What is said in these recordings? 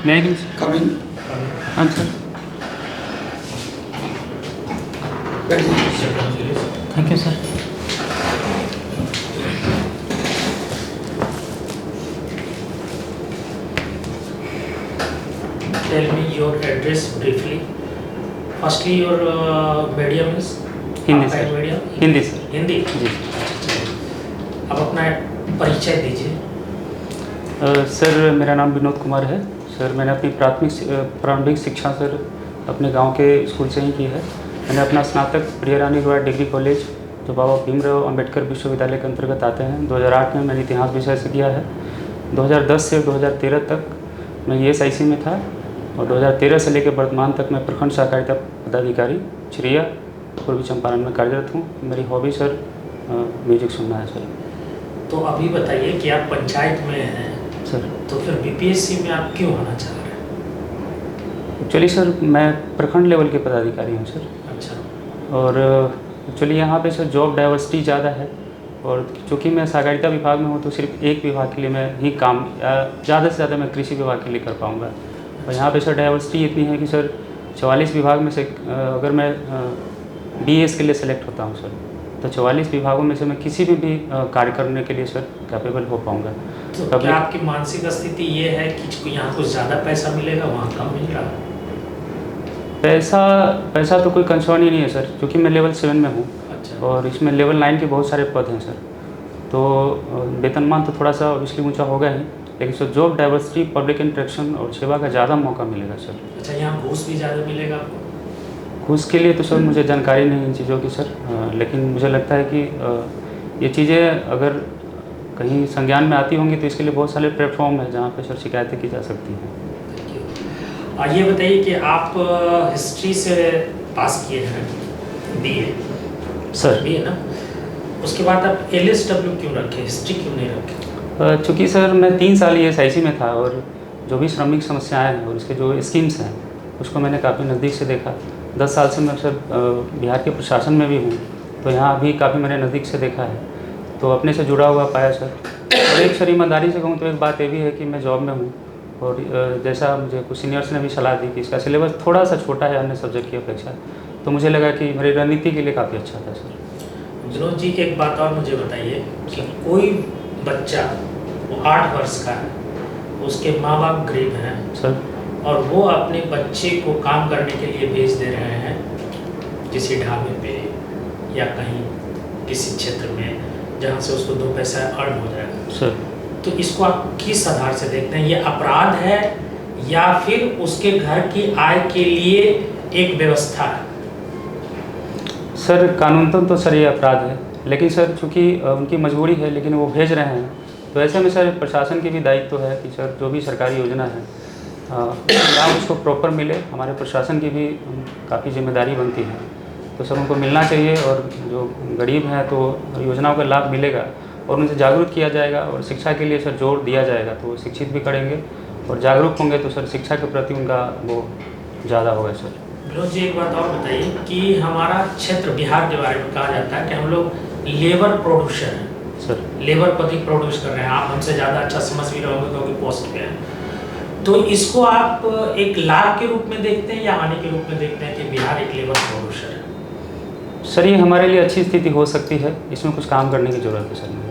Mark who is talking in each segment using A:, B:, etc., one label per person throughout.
A: मैं
B: कमिंग।
A: हाँ sir, thank you sir.
C: Tell me your address briefly. Firstly, your medium is
A: Hindi
C: आपका
A: sir.
C: medium?
A: Hindi sir.
C: Hindi.
A: जी
C: अब अपना परिचय दीजिए।
A: सर, मेरा नाम विनोद कुमार है। सर, मैंने अपनी प्रारंभिक शिक्षा सर अपने गांव के स्कूल से ही की है। मैंने अपना स्नातक प्रिया रानी रॉय डिग्री कॉलेज, जो बाबा भीमराव अंबेडकर विश्वविद्यालय के अंतर्गत आते हैं, 2008 में मैंने इतिहास विषय से किया है। 2010 से 2013 तक मैं ESIC में था और 2013 से लेकर वर्तमान तक मैं प्रखंड सहकारिता पदाधिकारी चिड़िया पूर्वी चंपारण में कार्यरत हूँ। मेरी हॉबी सर म्यूजिक सुनना है सर।
C: तो अभी बताइए कि आप पंचायत में हैं
A: सर
C: तो फिर BPSC में आप क्यों आना चाह रहे हैं?
A: एक्चुअली सर मैं प्रखंड लेवल के पदाधिकारी हूँ सर।
C: अच्छा।
A: और एक्चुअली यहाँ पे सर जॉब डाइवर्सिटी ज़्यादा है और चूँकि मैं सहकारिता विभाग में हूँ तो सिर्फ एक विभाग के लिए मैं ही काम ज़्यादा से ज़्यादा मैं कृषि विभाग के लिए कर पाऊँगा। और यहाँ पे सर डाइवर्सिटी इतनी है कि सर 44 विभाग में से अगर मैं BS के लिए सेलेक्ट होता हूँ सर, तो 44 विभागों में से मैं किसी भी कार्य करने के लिए सर कैपेबल हो पाऊँगा।
C: तो क्या आपकी मानसिक स्थिति ये है कि यहाँ कुछ ज़्यादा पैसा मिलेगा, वहाँ कम मिल रहा है?
A: पैसा तो कोई कंसर्न ही नहीं है सर, क्योंकि मैं लेवल 7 में हूँ।
C: अच्छा।
A: और इसमें लेवल 9 के बहुत सारे पद हैं सर, तो वेतनमान तो थोड़ा सा ऑब्वियसली ऊंचा होगा ही, लेकिन sir job diversity, public interaction और सेवा का ज़्यादा मौका मिलेगा सर।
C: अच्छा, यहाँ घूस भी ज़्यादा मिलेगा आपको?
A: घूस के लिए तो सर मुझे जानकारी नहीं इन चीज़ों की सर, लेकिन मुझे लगता है कि ये चीज़ें अगर कहीं संज्ञान में आती होंगी तो इसके लिए बहुत सारे प्लेटफॉर्म है जहाँ पे सर शिकायतें की जा सकती हैं।
C: ये बताइए कि आप हिस्ट्री से पास किए हैं, BA
A: सर।
C: BA ना, उसके बाद आप LSW क्यों रखे, हिस्ट्री क्यों नहीं रखे?
A: चूँकि सर मैं 3 साल ESIC में था और जो भी श्रमिक समस्याएं हैं और इसके जो स्कीम्स हैं उसको मैंने काफ़ी नज़दीक से देखा। 10 साल से मैं सर बिहार के प्रशासन में भी हूँ, तो यहाँ भी काफ़ी मैंने नज़दीक से देखा है, तो अपने से जुड़ा हुआ पाया सर। और एक सर ईमानदारी से कहूँ तो एक बात ये भी है कि मैं जॉब में हूँ और जैसा मुझे कुछ सीनियर्स ने भी सलाह दी कि इसका सिलेबस थोड़ा सा छोटा है अन्य सब्जेक्ट की अपेक्षा, तो मुझे लगा कि मेरी रणनीति के लिए काफ़ी अच्छा था सर।
C: विनोद जी, एक बात और मुझे बताइए कि कोई बच्चा वो 8 वर्ष का है, उसके माँ बाप गरीब हैं
A: सर,
C: और वो अपने बच्चे को काम करने के लिए भेज दे रहे हैं किसी ढाबे पे या कहीं किसी क्षेत्र में जहाँ से उसको 2 पैसा अर्न हो जाएगा
A: सर।
C: तो इसको आप किस आधार से देखते हैं? ये अपराध है या फिर उसके घर की आय के लिए एक व्यवस्था है?
A: सर कानूनतः तो सर ये अपराध है, लेकिन सर चूँकि उनकी मजबूरी है लेकिन वो भेज रहे हैं, तो ऐसे में सर प्रशासन की भी दायित्व है कि सर जो भी सरकारी योजना है लाभ उसको प्रॉपर मिले। हमारे प्रशासन की भी काफ़ी जिम्मेदारी बनती है, तो सर उनको मिलना चाहिए और जो गरीब हैं तो योजनाओं का लाभ मिलेगा और उनसे जागरूक किया जाएगा और शिक्षा के लिए सर जोर दिया जाएगा, तो वो शिक्षित भी करेंगे और जागरूक होंगे तो सर शिक्षा के प्रति उनका वो ज़्यादा होगा सर।
C: विनोद जी, एक बात और बताइए कि हमारा क्षेत्र बिहार के बारे में कहा जाता है कि हम लोग लेबर प्रोड्यूसर हैं
A: सर।
C: लेबर पति प्रोड्यूस कर रहे हैं, आप हमसे ज़्यादा अच्छा समझ भी रहोगे क्योंकि पोस्ट पे हैं, तो इसको आप एक लाभ के रूप में देखते हैं या हानि के रूप में देखते हैं कि बिहार एक लेबर प्रोड्यूसर है? सर
A: ये हमारे लिए अच्छी स्थिति हो सकती है, इसमें कुछ काम करने की ज़रूरत है सर।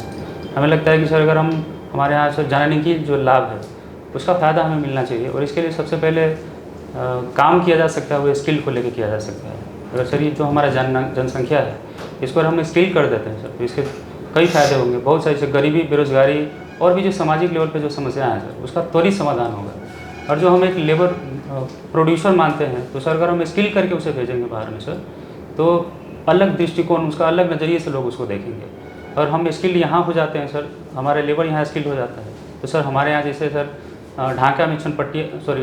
A: हमें लगता है कि सर अगर हम हमारे यहाँ सर जानने की जो लाभ है उसका फ़ायदा हमें मिलना चाहिए और इसके लिए सबसे पहले काम किया जा सकता है, वो स्किल को लेकर किया जा सकता है। अगर सर ये जो हमारा जनसंख्या है इसको अगर हम स्किल कर देते हैं सर तो इसके कई फ़ायदे होंगे, बहुत सारी सर गरीबी, बेरोज़गारी और भी जो सामाजिक लेवल पे जो समस्याएं हैं सर उसका त्वरित समाधान होगा। और जो हम एक लेबर प्रोड्यूसर मानते हैं तो सर अगर हम स्किल करके उसे भेजेंगे बाहर में सर तो अलग दृष्टिकोण, उसका अलग नज़रिए से लोग उसको देखेंगे। और हम स्किल यहाँ हो जाते हैं सर, हमारे लेबर यहाँ स्किल हो जाता है, तो सर हमारे यहाँ जैसे सर ढाका में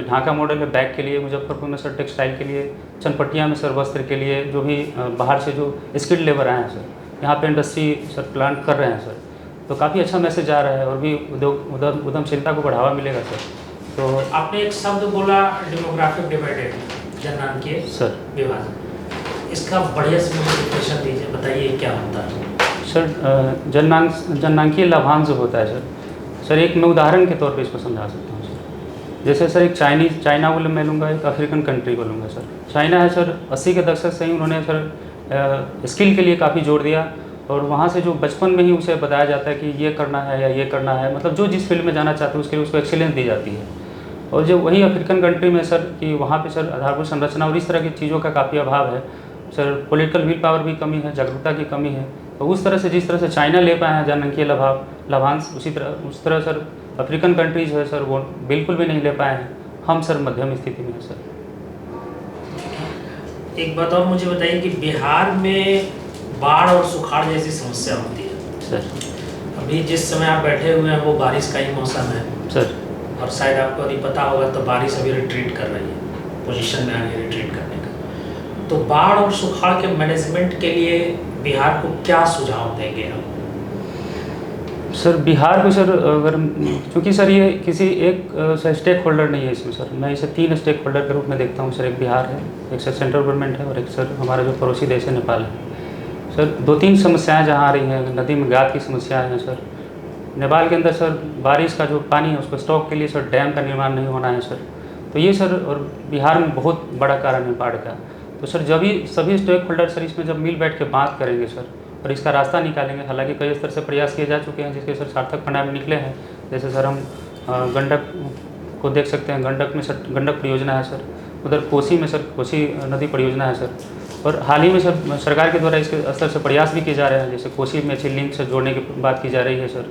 A: ढाका मॉडल है बैग के लिए, मुजफ्फरपुर में सर टेक्सटाइल के लिए, चनपटिया में सर वस्त्र के लिए, जो भी बाहर से जो स्किल्ड लेबर आए हैं सर यहाँ पे इंडस्ट्री सर प्लांट कर रहे हैं सर, तो काफ़ी अच्छा मैसेज आ रहा है और भी उद्यमशीलता को बढ़ावा मिलेगा सर। तो
C: आपने एक शब्द बोला डेमोग्राफिक डिवाइडेड, जननांकीय
A: सर
C: विभाजन, इसका बढ़िया से मुझे डिफिनेशन दीजिए, बताइए क्या होता है?
A: सर जननांकीय लाभांश जो होता है सर एक मैं उदाहरण के तौर पे इसको समझा सकता हूँ सर। जैसे सर एक चाइना को मैं लूँगा, एक अफ्रीकन कंट्री को लूँगा सर। चाइना है सर 80 के दशक से ही उन्होंने सर स्किल के लिए काफ़ी जोर दिया, और वहाँ से जो बचपन में ही उसे बताया जाता है कि ये करना है या ये करना है, मतलब जो जिस फील्ड में जाना चाहते हैं उसके लिए उसको एक्सीलेंस दी जाती है। और जो वही अफ्रीकन कंट्री में सर कि वहाँ पे सर आधारभूत संरचना और इस तरह की चीज़ों का काफ़ी अभाव है सर, पॉलिटिकल विल पावर भी कमी है, जागरूकता की कमी है। तो उस तरह से जिस तरह से चाइना ले पाए हैं जनसंख्यीय लाभांश, उस तरह सर अफ्रीकन कंट्रीज है सर वो बिल्कुल भी नहीं ले पाए हैं। हम सर मध्यम स्थिति में है सर।
C: एक बात और मुझे बताइए कि बिहार में बाढ़ और सुखाड़ जैसी समस्या होती है
A: सर।
C: अभी जिस समय आप बैठे हुए हैं वो बारिश का ही मौसम है
A: सर,
C: और शायद आपको यदि पता होगा तो बारिश अभी रिट्रीट कर रही है, पोजीशन में आ रही है रिट्रीट करने का। तो बाढ़ और सुखाड़ के मैनेजमेंट के लिए बिहार को क्या सुझाव देंगे आप?
A: सर बिहार को सर अगर चूँकि सर ये किसी एक स्टेक होल्डर नहीं है इसमें सर, मैं इसे 3 स्टेक होल्डर के रूप में देखता हूँ सर। एक बिहार है, एक सर सेंट्रल गवर्नमेंट है, और एक सर हमारा जो पड़ोसी देश है नेपाल है। सर 2-3 समस्याएं जहाँ आ रही हैं, नदी में गाद की समस्याएं हैं सर। नेपाल के अंदर सर बारिश का जो पानी है उसको स्टॉक के लिए सर डैम का निर्माण नहीं होना है सर। तो ये सर, और बिहार में बहुत बड़ा कारण है बाढ़ का। तो सर जब भी सभी स्टेक होल्डर सर इसमें जब मिल बैठ के बात करेंगे सर और इसका रास्ता निकालेंगे, हालांकि कई स्तर से प्रयास किए जा चुके हैं जिसके सर सार्थक परिणाम निकले हैं। जैसे सर हम गंडक को देख सकते हैं, गंडक में सर गंडक परियोजना है सर, उधर कोसी में सर कोसी नदी परियोजना है सर। और हाल ही में सर सरकार के द्वारा इसके स्तर से प्रयास भी किए जा रहे हैं, जैसे कोसी में अच्छी लिंक से जोड़ने की बात की जा रही है सर।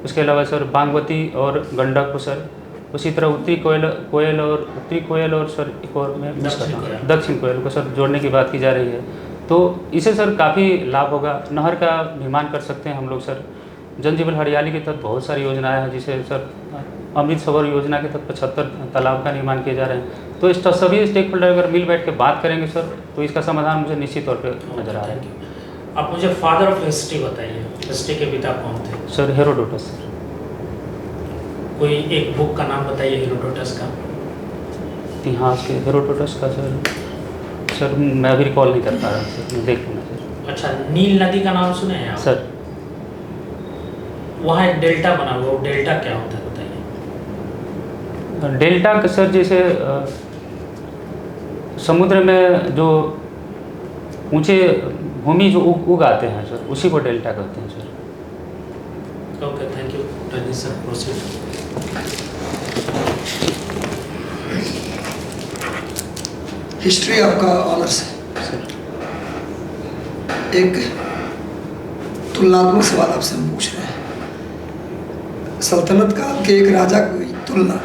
A: उसके अलावा सर बागमती और गंडक को सर, उसी तरह उत्तरी कोयल और सर एक और मैं दक्षिण कोयल को सर जोड़ने की बात की जा रही है। तो इसे सर काफ़ी लाभ होगा। नहर का निर्माण कर सकते हैं हम लोग सर। जल जीवन हरियाली के तहत बहुत सारी योजनाएं हैं, जिसे सर अमृत सरोवर योजना के तहत 75 तालाब का निर्माण किए जा रहे हैं। तो इस सभी स्टेक होल्डर अगर मिल बैठ के बात करेंगे सर तो इसका समाधान मुझे निश्चित तौर पर नजर आ रहा है।
C: आप मुझे फादर ऑफ हिस्ट्री बताइए, हिस्ट्री के पिता कौन थे?
A: Sir Herodotus sir.
C: कोई एक बुक का नाम बताइए हेरोडोटस का।
A: इतिहास के हेरोडोटस का सर मैं अभी रिकॉल नहीं कर पा रहा सर, मैं देख लूँगा सर।
C: अच्छा, नील नदी का नाम सुने हैं आप?
A: सर
C: वहाँ एक डेल्टा बना हुआ, डेल्टा क्या होता है बताइए।
A: डेल्टा का सर जैसे समुद्र में जो ऊंचे भूमि जो उग आते हैं सर, उसी को डेल्टा कहते हैं sir.
C: Okay, thank you Rajneesh sir, proceed.
B: History आपका ऑनर्स है
A: सर।
B: एक तुलनात्मक सवाल आपसे हम पूछ रहे हैं। सल्तनत काल के एक राजा की तुलना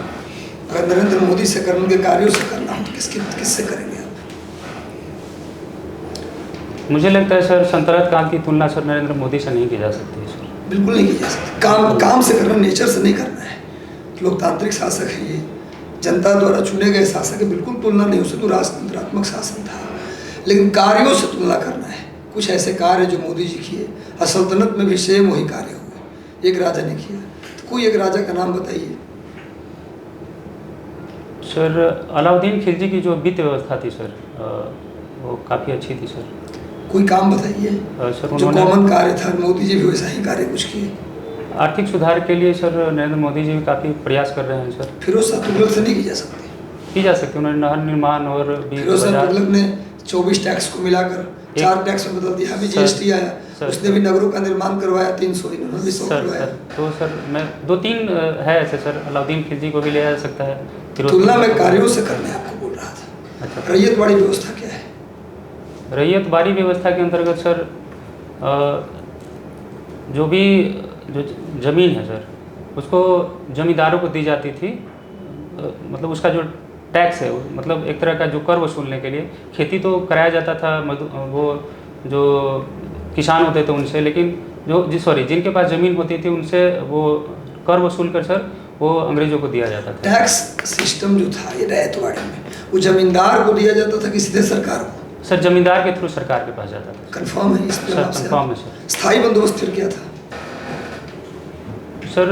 B: अगर नरेंद्र मोदी से करने, उनके कार्यों से करना हो तो किससे करेंगे आप?
A: मुझे लगता है सर सल्तनत काल की तुलना सर नरेंद्र मोदी से नहीं की जा सकती है सर।
B: बिल्कुल नहीं की जा सकती। काम से करना, नेचर से नहीं करना है। लोकतांत्रिक शासक है ये, जनता द्वारा चुने गए शासक है, बिल्कुल तुलना नहीं हो सकती। राजतंत्रात्मक शासन था, लेकिन कार्यों से तुलना करना है। कुछ ऐसे कार्य जो मोदी जी किए, और सल्तनत में भी सेम वही कार्य हुए, एक राजा ने किया। तो कोई एक राजा का नाम बताइए।
A: सर अलाउद्दीन खिलजी की जो वित्त व्यवस्था थी सर, वो काफ़ी अच्छी थी सर।
B: कोई काम बताइए
A: सर
B: जो कॉमन कार्य था, मोदी जी भी वैसा ही कार्य कुछ किए।
A: आर्थिक सुधार के लिए सर नरेंद्र मोदी जी भी काफ़ी प्रयास कर रहे हैं सर।
B: फिरोज शाह तुगलक से नहीं की जा सकती?
A: की जा सकती है, उन्होंने नहर निर्माण और
B: फिरोज शाह तुगलक ने 24 टैक्स को मिलाकर 4 टैक्स में बदल दिया। अभी जीएसटी आया, उसने भी नगरों का निर्माण करवाया 300, इन्होंने भी 100 करवाया।
A: तो सर मैं 2-3 है ऐसे सर, अलाउद्दीन खिलजी को भी लिया जा सकता है।
B: तुलना में कार्यों से करने आपको बोल रहा था।
A: अच्छा,
B: रैयतवाड़ी व्यवस्था क्या है?
A: रैयतवाड़ी व्यवस्था के अंतर्गत सर जो ज़मीन है सर उसको जमींदारों को दी जाती थी। मतलब उसका जो टैक्स है, मतलब एक तरह का जो कर वसूलने के लिए खेती तो कराया जाता था वो जो किसान होते थे उनसे, लेकिन जिनके पास ज़मीन होती थी उनसे वो कर वसूल कर सर वो अंग्रेजों को दिया जाता था।
B: टैक्स सिस्टम जो था ये रैयतवाड़ी में, वो जमींदार को दिया जाता था कि सीधे सरकार को?
A: सर जमींदार के थ्रू सरकार के पास जाता था।
B: कंफर्म है इस
A: सर? कंफर्म है सर।
B: स्थायी बंदोबस्त फिर क्या था?
A: सर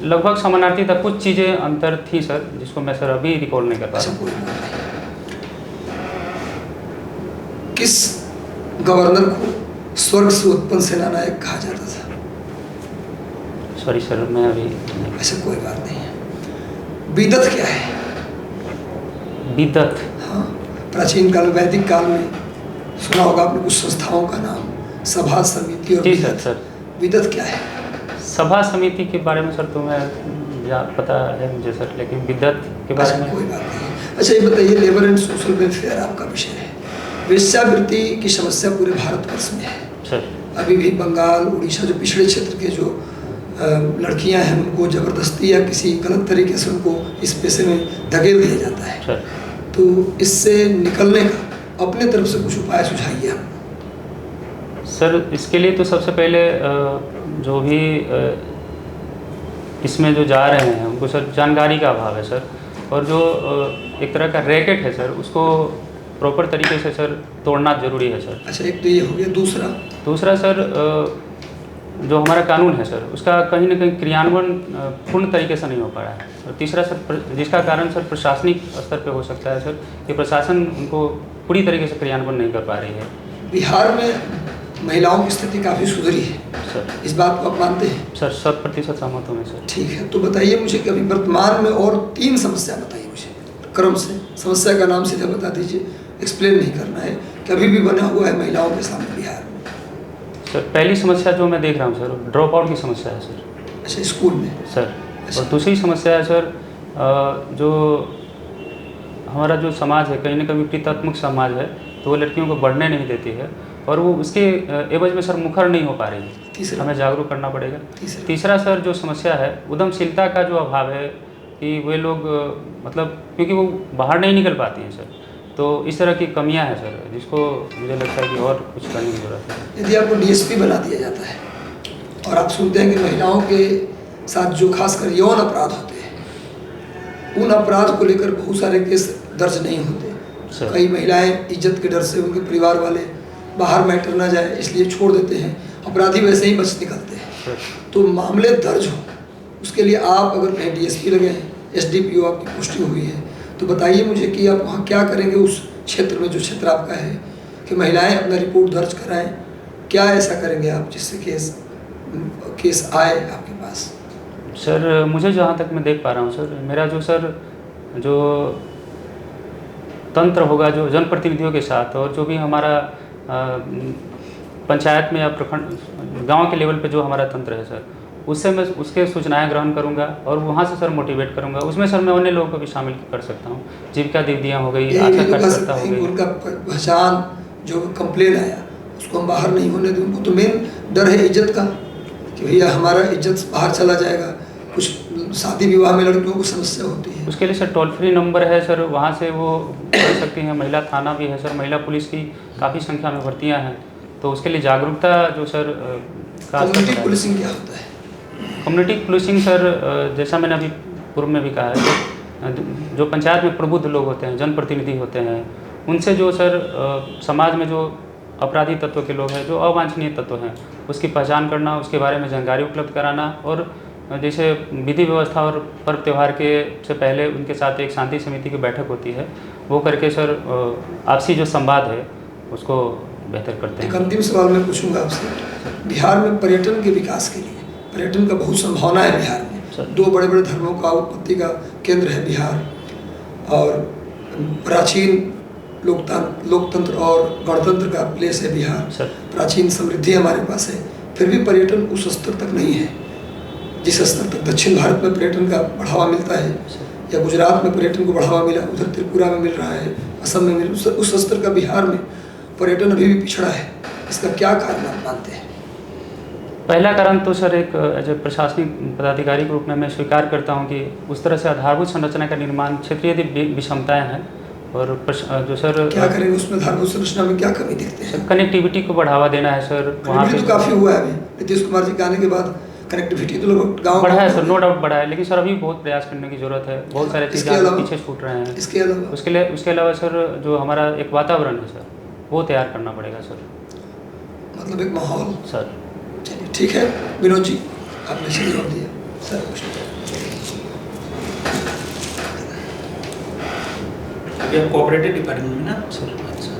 A: लगभग समानार्थी था, कुछ चीज़ें अंतर थी सर जिसको मैं सर अभी रिकॉल नहीं कर पा रहा।
B: किस गवर्नर को स्वर्ग से उत्पन्न सेनानायक कहा जाता था?
A: सॉरी सर मैं अभी
B: ऐसा कोई बात नहीं है। विदत क्या है?
A: विदत,
B: हाँ, प्राचीन काल वैदिक काल में सुना होगा आपने कुछ संस्थाओं का नाम, सभा समिति और
A: जी
B: विदत।
A: सर।
B: विदत क्या है?
A: सभा समिति के बारे में सर तो मैं पता है मुझे सर, लेकिन विदत के बारे
B: अच्छा,
A: में
B: कोई बात नहीं। अच्छा ये बताइए, लेबर एंड सोशल वेलफेयर आपका विषय है। वेश्यावृत्ति की समस्या पूरे भारतवर्ष में है
A: सर।
B: अभी भी। बंगाल, उड़ीसा, जो पिछड़े क्षेत्र के जो लड़कियां हैं, उनको ज़बरदस्ती या किसी गलत तरीके से उनको इस पेशे में धकेल दिया जाता है
A: सर।
B: तो इससे निकलने का अपने तरफ से कुछ उपाय सुझाइए आप।
A: सर इसके लिए तो सबसे पहले जो भी इसमें जो जा रहे हैं उनको सर जानकारी का अभाव है सर, और जो एक तरह का रैकेट है सर उसको प्रॉपर तरीके से सर तोड़ना जरूरी है सर।
B: अच्छा, एक तो ये हो गया। दूसरा
A: सर जो हमारा कानून है सर उसका कहीं ना कहीं क्रियान्वयन पूर्ण तरीके से नहीं हो पा रहा है। और तीसरा सर जिसका कारण सर प्रशासनिक स्तर पे हो सकता है सर कि प्रशासन उनको पूरी तरीके से क्रियान्वयन नहीं कर पा रही है।
B: बिहार में महिलाओं की स्थिति काफ़ी सुधरी है
A: सर,
B: इस बात को आप मानते हैं?
A: सर 100% सहमत हूँ मैं सर।
B: ठीक है, तो बताइए मुझे कि अभी वर्तमान में और 3 समस्या बताइए मुझे क्रम से। समस्या का नाम सीधा बता दीजिए, एक्सप्लेन नहीं करना है कि अभी भी बना हुआ है महिलाओं के सामने बिहार में।
A: सर पहली समस्या जो मैं देख रहा हूँ सर ड्रॉप आउट की समस्या है सर।
B: अच्छा, स्कूल में
A: सर।
B: अच्छा।
A: और दूसरी समस्या है सर जो हमारा जो समाज है कहीं ना कहीं विपरीतात्मक समाज है, तो वो लड़कियों को बढ़ने नहीं देती है और वो उसके एवज में सर मुखर नहीं हो पा रही है। हमें जागरूक करना पड़ेगा। तीसरा सर जो समस्या है उद्यमशीलता का जो अभाव है कि वे लोग मतलब क्योंकि वो बाहर नहीं निकल पाती हैं सर, तो इस तरह की कमियां हैं सर जिसको मुझे लगता है कि और कुछ करने की ज़रूरत है।
B: यदि आपको डीएसपी बना दिया जाता है और आप सुनते हैं कि महिलाओं के साथ जो खासकर यौन अपराध होते हैं, उन अपराध को लेकर बहुत सारे केस दर्ज नहीं होते। कई महिलाएं इज्जत के डर से उनके परिवार वाले बाहर मैटर ना जाए इसलिए छोड़ देते हैं, अपराधी वैसे ही बच निकलते हैं। तो मामले दर्ज हो उसके लिए आप अगर कहीं डीएसपी लगे हैं, एसडीपीओ आपकी पुष्टि हुई है, तो बताइए मुझे कि आप वहाँ क्या करेंगे उस क्षेत्र में, जो क्षेत्र आपका है, कि महिलाएं अपना रिपोर्ट दर्ज कराएं। क्या ऐसा करेंगे आप जिससे केस आए आपके पास?
A: सर मुझे जहाँ तक मैं देख पा रहा हूँ सर, मेरा जो तंत्र होगा जो जनप्रतिनिधियों के साथ और जो भी हमारा पंचायत में या प्रखंड गांव के लेवल पे जो हमारा तंत्र है सर, उससे मैं उसके सूचनाएं ग्रहण करूंगा और वहाँ से सर मोटिवेट करूंगा। उसमें सर मैं अन्य लोगों को भी शामिल कर सकता हूँ, जीविका दीदियाँ हो गई, आशा कार्यकर्ता हो गई।
B: उनका पहचान जो कंप्लेन आया उसको हम बाहर नहीं होने दें। उनको तो मेन डर है इज्जत का कि भैया हमारा इज्जत बाहर चला जाएगा। कुछ शादी विवाह में लड़कियों को समस्या होती है,
A: उसके लिए सर टोल फ्री नंबर है सर, वहाँ से वो कर सकती हैं। महिला थाना भी है सर, महिला पुलिस की काफ़ी संख्या में भर्तियाँ हैं, तो उसके लिए जागरूकता जो सर
B: कम्युनिटी पुलिसिंग क्या होता है?
A: कम्युनिटी पुलिसिंग सर जैसा मैंने अभी पूर्व में भी कहा है, जो पंचायत में प्रबुद्ध लोग होते हैं, जनप्रतिनिधि होते हैं, उनसे जो सर समाज में जो अपराधी तत्व के लोग हैं, जो अवांछनीय तत्व हैं, उसकी पहचान करना, उसके बारे में जानकारी उपलब्ध कराना और जैसे विधि व्यवस्था और पर्व त्यौहार के से पहले उनके साथ एक शांति समिति की बैठक होती है, वो करके सर आपसी जो संवाद है उसको बेहतर करते हैं।
B: एक अंतिम सवाल मैं पूछूंगा आपसे, बिहार में पर्यटन के विकास के लिए, पर्यटन का बहुत संभावना है बिहार में। 2 बड़े बड़े धर्मों का उत्पत्ति का केंद्र है बिहार और प्राचीन लोकतंत्र और गणतंत्र का प्लेस है बिहार। प्राचीन समृद्धि हमारे पास है, फिर भी पर्यटन उस स्तर तक नहीं है जिस स्तर तक दक्षिण भारत में पर्यटन का बढ़ावा मिलता है, या गुजरात में पर्यटन को बढ़ावा मिला, उधर त्रिपुरा में मिल रहा है, असम में मिल, उस स्तर का बिहार में पर्यटन अभी भी पिछड़ा है। इसका क्या कारण आप मानते हैं?
A: पहला कारण तो सर एक एज ए प्रशासनिक पदाधिकारी के रूप में मैं स्वीकार करता हूं कि उस तरह से आधारभूत संरचना का निर्माण क्षेत्रीय विषमताएं हैं और जो सर
B: क्या करेंगे उसमें, आधारभूत संरचना में क्या कमी दिखते हैं?
A: कनेक्टिविटी को बढ़ावा देना है सर।
B: वहाँ पे तो काफ़ी हुआ है अभी, नीतीश कुमार जी के आने के बाद कनेक्टिविटी तो लगभग गाँव
A: बढ़ा है सर, नो डाउट बढ़ा है, लेकिन सर अभी बहुत प्रयास करने की जरूरत है। बहुत सारे चीज़ें पीछे छूट रहे हैं। उसके अलावा सर जो हमारा एक वातावरण है सर, वो तैयार करना पड़ेगा सर,
B: मतलब एक माहौल
A: सर।
B: चलिए ठीक है विनोद जी, आपने सही जवाब दिया सर।
C: अभी आप कोऑपरेटिव डिपार्टमेंट में ना सर? अच्छा,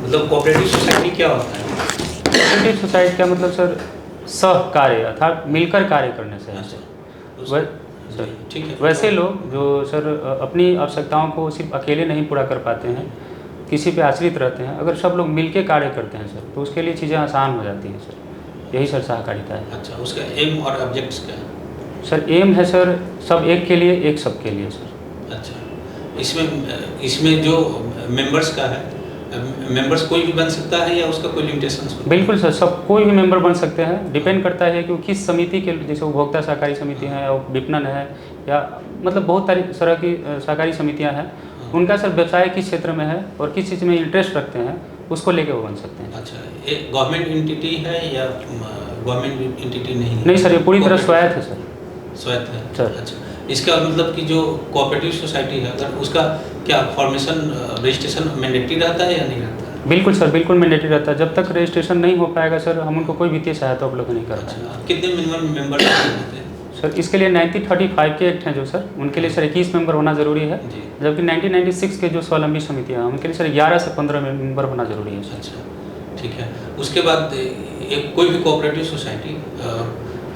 C: मतलब कोऑपरेटिव सोसाइटी क्या होता है?
A: कोऑपरेटिव सोसाइटी का मतलब सर सहकार्य अर्थात मिलकर कार्य करने से है सर। सर।
D: ठीक है।
A: वैसे लोग जो सर अपनी आवश्यकताओं को सिर्फ अकेले नहीं पूरा कर पाते हैं, किसी पे आश्रित रहते हैं, अगर सब लोग मिलके कार्य करते हैं सर तो उसके लिए चीज़ें आसान हो जाती हैं सर। यही सर सहकारिता है।
D: अच्छा, उसका एम और ऑब्जेक्ट्स क्या है?
A: सर एम है सर सब एक के लिए, एक सब के लिए सर।
D: अच्छा, इसमें जो मेंबर्स का है, मेंबर्स कोई भी बन सकता है या उसका कोई लिमिटेशंस?
A: बिल्कुल सर, सब कोई भी मेंबर बन सकते हैं। डिपेंड करता है कि वो किस समिति के, जैसे उपभोक्ता सहकारी समिति है या विपणन है या मतलब बहुत सारी तरह की सहकारी समितियां हैं, उनका सर व्यवसाय किस क्षेत्र में है और किस चीज़ में इंटरेस्ट रखते हैं उसको लेके वो बन सकते हैं।
D: अच्छा, ये गवर्नमेंट एंटिटी है या गवर्नमेंट एंटिटी नहीं है?
A: नहीं सर, ये पूरी तरह स्वायत्त है सर।
D: स्वायत्त है
A: सर।
D: अच्छा, इसका मतलब कि जो कोऑपरेटिव सोसाइटी है अगर उसका क्या फॉर्मेशन रजिस्ट्रेशन मैंडेटरी रहता है या नहीं रहता है?
A: बिल्कुल सर, बिल्कुल मैंडेटरी रहता है। जब तक रजिस्ट्रेशन नहीं हो पाएगा सर हम उनको कोई वित्तीय सहायता उपलब्ध नहीं कर पाएंगे।
D: अच्छा, कितने मिनिमम मेंबर होते हैं?
A: सर इसके लिए 1935 के एक्ट हैं जो सर, उनके लिए सर 21 मेंबर होना ज़रूरी है।
D: जी।
A: जबकि 1996 के जो स्वावलंबी समितियाँ हैं उनके लिए सर 11 से 15 मेंबर होना ज़रूरी है सर।
D: अच्छा, ठीक है। उसके बाद एक कोई भी कोऑपरेटिव सोसाइटी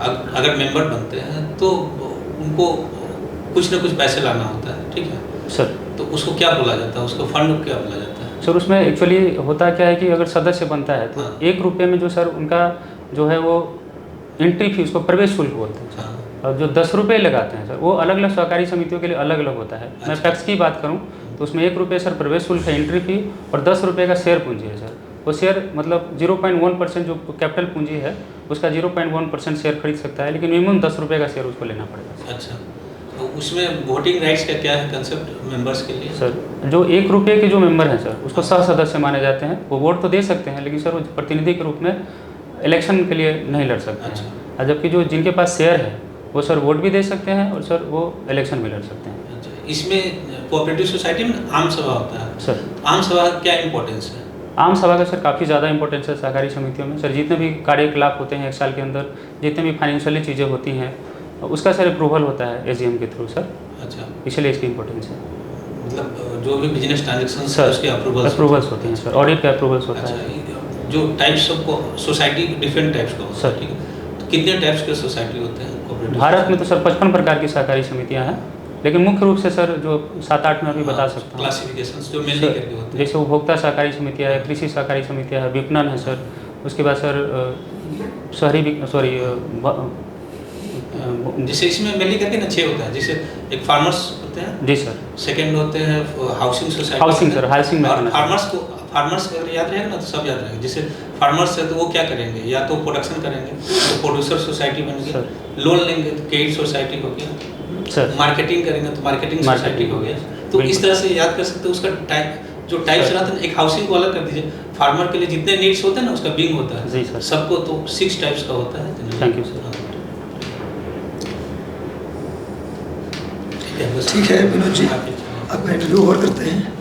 D: अगर मेंबर बनते हैं तो उनको कुछ ना कुछ पैसे लाना होता है, ठीक है
A: सर।
D: तो उसको क्या बोला जाता है, उसको फंड क्या बोला जाता है?
A: सर उसमें एक्चुअली होता क्या है कि अगर सदस्य बनता है तो
D: हाँ।
A: 1 रुपये में जो सर उनका जो है वो एंट्री फी, उसको प्रवेश शुल्क बोलते हैं सर।
D: हाँ।
A: और जो 10 रुपये लगाते हैं सर वो अलग अलग सहकारी समितियों के लिए अलग अलग होता है। मैं
D: अच्छा।
A: टैक्स की बात करूं तो उसमें 1 रुपये सर प्रवेश शुल्क है, एंट्री फी, और 10 रुपये का शेयर पूंजी है सर। वो शेयर मतलब 0.1% जो कैपिटल पूंजी है उसका 0.1% शेयर खरीद सकता है, लेकिन मिनिमम 10 रुपये का शेयर उसको लेना पड़ेगा।
D: अच्छा, तो उसमें वोटिंग राइट्स का क्या है कंसेप्ट मेंबर्स के लिए?
A: सर जो 1 रुपये के जो मेंबर हैं सर उसको सह सदस्य माने जाते हैं। वो वोट तो दे सकते हैं लेकिन सर वो प्रतिनिधि के रूप में इलेक्शन के लिए नहीं लड़ सकते
D: अच्छा।
A: हैं। और जबकि जो जिनके पास शेयर है वो सर वोट भी दे सकते हैं और सर वो इलेक्शन भी लड़ सकते हैं।
D: अच्छा, इसमें कोऑपरेटिव सोसाइटी में आम सभा होता है
A: सर
D: आम सभा का क्या इम्पोर्टेंस है?
A: आम सभा का सर काफ़ी ज़्यादा इंपॉर्टेंस है सहकारी समितियों में। सर जितने भी कार्यकलाप होते हैं 1 साल के अंदर, जितने भी फाइनेंशियली चीज़ें होती हैं उसका सर अप्रूवल होता है एजीएम के थ्रू सर,
D: अच्छा,
A: इसलिए इसकी इम्पोर्टेंस है।
D: मतलब जो भी बिजनेस ट्रांजेक्शन
A: सर
D: उसके
A: अप्रूवल्स होते हैं सर, ऑडिट का अप्रूवल्स होता है।
D: अच्छा, जो types of society different types का होता है,
A: सर।
D: ठीक है, तो कितने टाइप्स के सोसाइटी होते हैं कोऑपरेटिव?
A: भारत में तो सर 55 प्रकार की सहकारी समितियां हैं, लेकिन मुख्य रूप से सर जो 7-8 में अभी बता सकता हूँ।
D: क्लासिफिकेशंस जो मेनली
A: सर,
D: करके होते हैं,
A: जैसे उपभोक्ता सहकारी समितियाँ है, कृषि सहकारी समितियाँ है, विपणन है सर, उसके बाद सर
D: जैसे इसमें मेनली करके ना 6 होता है। जैसे एक फार्मर्स होते हैं,
A: जी सर,
D: सेकंड होते हैं housing society,
A: housing sir, housing में
D: और फार्मर्स अगर याद रहेगा ना तो सब याद रहेगा। जैसे फार्मर्स है तो वो क्या करेंगे, या तो प्रोडक्शन करेंगे तो प्रोड्यूसर सोसाइटी बन गई,
A: सर।
D: लोन लेंगे तो क्रेडिट सोसाइटी हो गया,
A: सर
D: मार्केटिंग करेंगे तो मार्केटिंग सोसाइटी हो गया। तो
A: बिल्कुल।
D: इस तरह से याद कर सकते हो। उसका टाइप जो टाइप्स
A: सर।
D: रहते हैं, एक हाउसिंग को अलग कर दीजिए, फार्मर के लिए जितने नीड्स होते हैं ना उसका बिंग होता है।
A: जी सर।
D: सबको तो 6 टाइप्स का होता है।
A: Thank you sir.
D: ठीक है, बस।
B: ठीक है विनोद जी,
D: काफी अच्छा।
B: आपका इंटरव्यू और करते हैं।